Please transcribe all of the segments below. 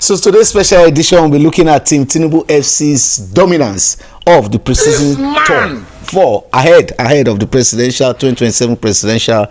So today's special edition, we'll be looking at Team Tinubu FC's dominance of the preseason tour ahead of the 2027 presidential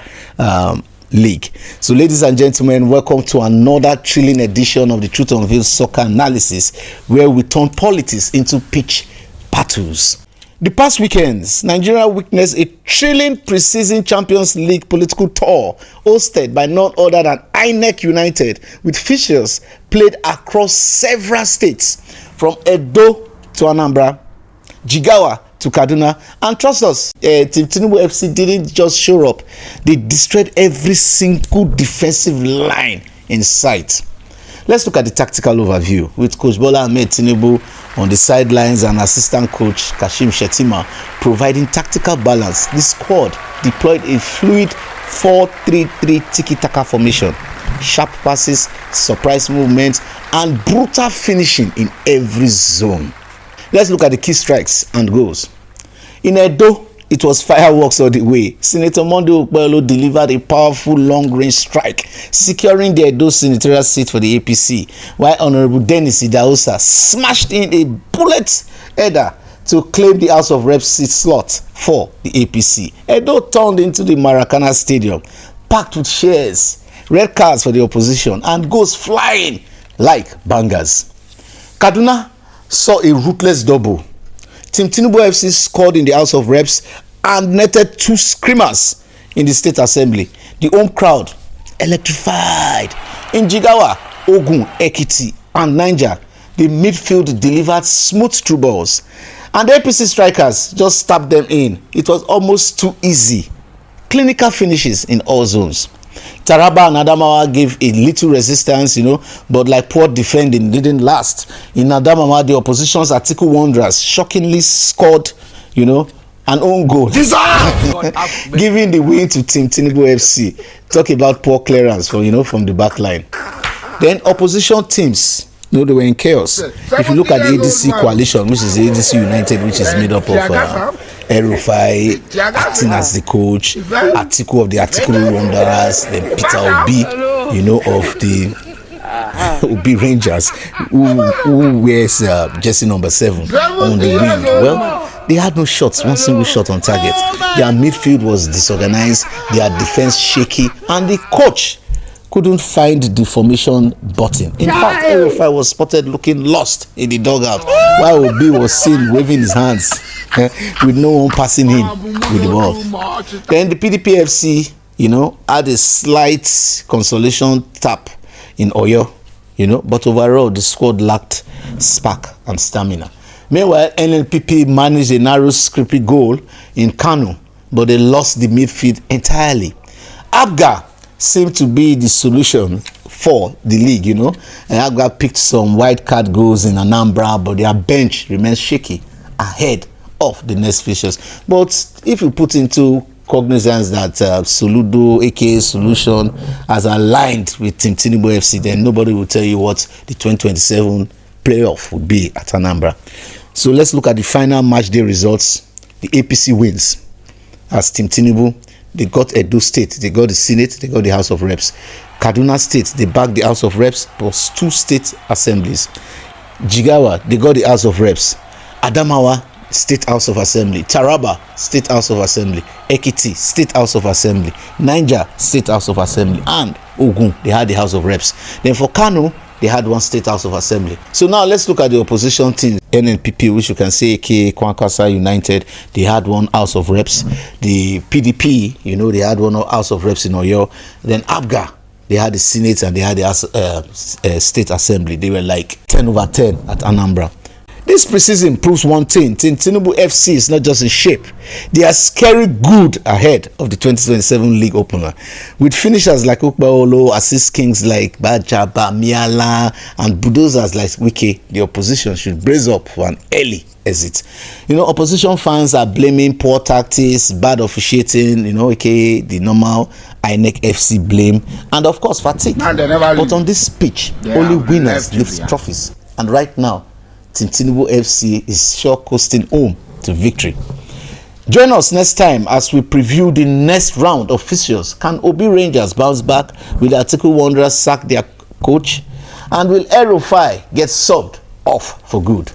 league. So ladies and gentlemen, welcome to another thrilling edition of the Truth Unveiled Soccer Analysis, where we turn politics into pitch battles. The past weekends, Nigeria witnessed a thrilling preseason Champions League political tour hosted by none other than INEC United, with fixtures played across several states from Edo to Anambra, Jigawa to Kaduna. And trust us, Team Tinubu FC didn't just show up, they destroyed every single defensive line in sight. Let's look at the tactical overview with Coach Bola Tinubu on the sidelines and assistant coach Kashim Shettima providing tactical balance. The squad deployed a fluid 4-3-3 Tiki-Taka formation, sharp passes, surprise movements, and brutal finishing in every zone. Let's look at the key strikes and goals. In Edo, it was fireworks all the way. Senator Monday Okpebholo delivered a powerful long-range strike, securing the Edo senatorial seat for the APC, while Honorable Dennis Idahosa smashed in a bullet header to claim the House of Reps seat slot for the APC. Edo turned into the Maracana Stadium, packed with cheers, red cards for the opposition, and goals flying like bangers. Kaduna saw a ruthless double. Team Tinubu FC scored in the House of Reps and netted 2 screamers in the State Assembly. The home crowd electrified. In Jigawa, Ogun, Ekiti, and Niger, the midfield delivered smooth through balls, and the APC strikers just stabbed them in. It was almost too easy. Clinical finishes in all zones. Taraba and Adamawa gave a little resistance, but like poor defending didn't last. In Adamawa, the opposition's Atiku Wanderers shockingly scored, an own goal, giving the win to Team Tinubu FC. Talk about poor clearance from the back line. Then opposition teams, they were in chaos. If you look at the ADC coalition, which is the ADC United, which is made up of El-Rufai, acting as the coach, Atiku of the Atiku Wanderers, then Peter Obi, of the Obi Rangers, who wears jersey number 7 on the wing. Well, they had no shots, one single shot on target. Their midfield was disorganized, their defense shaky, and the coach couldn't find the formation button. In fact, El-Rufai was spotted looking lost in the dugout, while Obi was seen waving his hands with no one passing him with the ball. Then the PDP FC, had a slight consolation tap in Oyo, but overall the squad lacked spark and stamina. Meanwhile, NNPP managed a narrow scripted goal in Kano, but they lost the midfield entirely. Abga seemed to be the solution for the league, and Abga picked some wild card goals in Anambra, but their bench remains shaky ahead of the next fixtures. But if you put into cognizance that Soludo, aka Solution, has aligned with Team Tinubu FC, then nobody will tell you what the 2027 playoff would be at Anambra. So let's look at the final match day results. The APC wins as Team Tinubu. They got Edo State, they got the Senate, they got the House of Reps. Kaduna State, they backed the House of Reps plus 2 state assemblies. Jigawa, they got the House of Reps. Adamawa, State House of Assembly. Taraba, State House of Assembly. Ekiti, State House of Assembly. Niger, State House of Assembly. And Ogun, they had the House of Reps. Then for Kano, they had 1 State House of Assembly. So now let's look at the opposition team. NNPP, which you can say aka Kwankwasa United, they had 1 House of Reps. The PDP, they had 1 House of Reps in Oyo. Then Abga, they had the Senate and they had the State Assembly. They were like 10/10 at Anambra. This preseason proves one thing: Team Tinubu FC is not just in shape, they are scary good ahead of the 2027 league opener. With finishers like Okpebholo, assist kings like Bajaba, Miala, and bulldozers like Wike, the opposition should brace up for an early exit. Opposition fans are blaming poor tactics, bad officiating, aka the normal INEC FC blame, and of course fatigue. But on this pitch, only winners lift trophies. And right now, Team Tinubu FC is sure coasting home to victory. Join us next time as we preview the next round of fixtures. Can Obi Rangers bounce back? Will Atiku Wanderers sack their coach? And will El-Rufai get subbed off for good?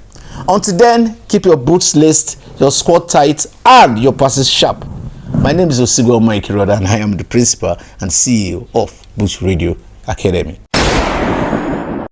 Until then, keep your boots laced, your squad tight, and your passes sharp. My name is Osigwe Omaikiroda, and I am the principal and CEO of Bush Radio Academy.